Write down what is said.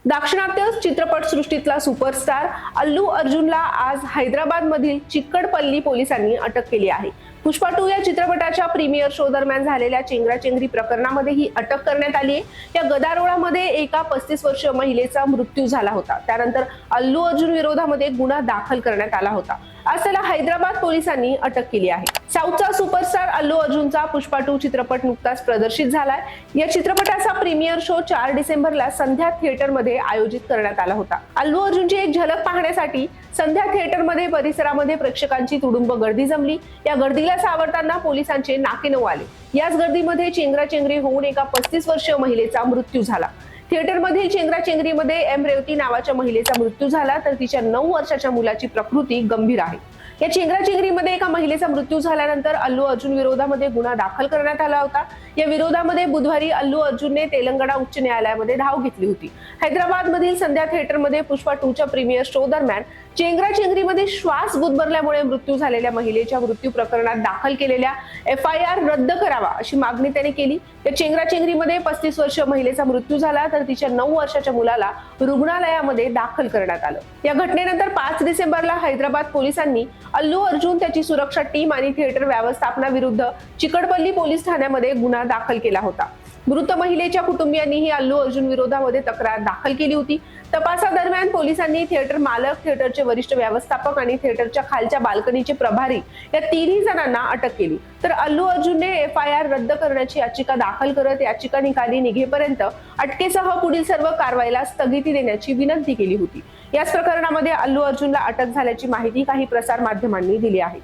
दाक्षिणात्य चित्रपट सृष्टीतला सुपरस्टार अल्लू अर्जुनला आज हैदराबाद मधील चिक्कडपल्ली पोलिसांनी अटक केली आहे। पुष्पा 2 या चित्रपटाच्या प्रीमियर शो दरम्यान झालेल्या चेंगराचेंगरी प्रकरणामध्ये ही अटक करण्यात आली आहे। या गदारोळामध्ये एका 35 वर्षीय महिलेचा मृत्यू झाला होता। त्यानंतर अल्लू अर्जुन विरोधामध्ये गुन्हा दाखल करण्यात आला होता। आज त्याला हैदराबाद पोलिसांनी अटक केली आहे। साऊथचा सुपरस्टार अल्लू अर्जुनचा पुष्पा 2 चित्रपट नुकताच प्रदर्शित झालाय। या चित्रपटाचा प्रीमियर शो 4 डिसेंबरला संध्या थिएटरमध्ये आयोजित करण्यात आला होता। अल्लू अर्जुनची एक झलक पाहण्यासाठी संध्या थिएटरमध्ये परिसरामध्ये प्रेक्षकांची तुडुंब गर्दी जमली। या गर्दीला सावरताना पोलिसांचे नाकेनऊ आले। याच गर्दीमध्ये चेंगराचेंगरी होऊन एका 35 वर्षीय महिलेचा मृत्यू झाला। थिएटरमधील चेंगराचेंगरीमध्ये एम रेवती नावाच्या महिलेचा मृत्यू झाला, तर तिच्या 9 वर्षाच्या मुलाची प्रकृती गंभीर आहे। या चेंगराचेंगरीमध्ये एका महिलेचा मृत्यू झाल्यानंतर अल्लू अर्जुन विरोधामध्ये गुन्हा दाखल करण्यात आला होता। या विरोधामध्ये बुधवारी अल्लू अर्जुनने तेलंगणा उच्च न्यायालयामध्ये धाव घेतली होती। हैदराबाद मधील संध्या थिएटरमध्ये पुष्पा 2 च्या प्रीमियर शो दरम्यान चेंगराचेंगरीमध्ये श्वास गुदमरल्यामुळे मृत्यू झालेल्या महिलेच्या मृत्यू प्रकरणात दाखल केलेल्या FIR रद्द करावा अशी मागणी त्याने केली। या चेंगराचेंगरीमध्ये 35 वर्षीय महिलेचा मृत्यू झाला, तर तिच्या 9 वर्षाच्या मुलाला रुग्णालयामध्ये दाखल करण्यात आलं। या घटनेनंतर 5 डिसेंबरला हैदराबाद पोलिसांनी अल्लू अर्जुन, त्याची सुरक्षा टीम आणि थिएटर व्यवस्थापनाविरुद्ध चिक्कडपल्ली पोलीस ठाण्यामध्ये गुन्हा दाखल केला होता। मृत महिलेच्या कुटुंबियांनीही अल्लू अर्जुन विरोधामध्ये तक्रार दाखल केली होती। तपासादरम्यान पोलिसांनी थिएटर मालक, थिएटरचे वरिष्ठ व्यवस्थापक आणि थिएटरच्या खालच्या बाल्कनीचे प्रभारी या तिन्ही जणांना अटक केली। तर अल्लू अर्जुनने FIR रद्द करण्याची याचिका दाखल करत याचिका निकाली निघेपर्यंत अटकेसह पुढील सर्व कारवाईला स्थगिती देण्याची विनंती केली होती। याच प्रकरणामध्ये अल्लू अर्जुनला अटक झाल्याची माहिती काही प्रसार माध्यमांनी दिली आहे।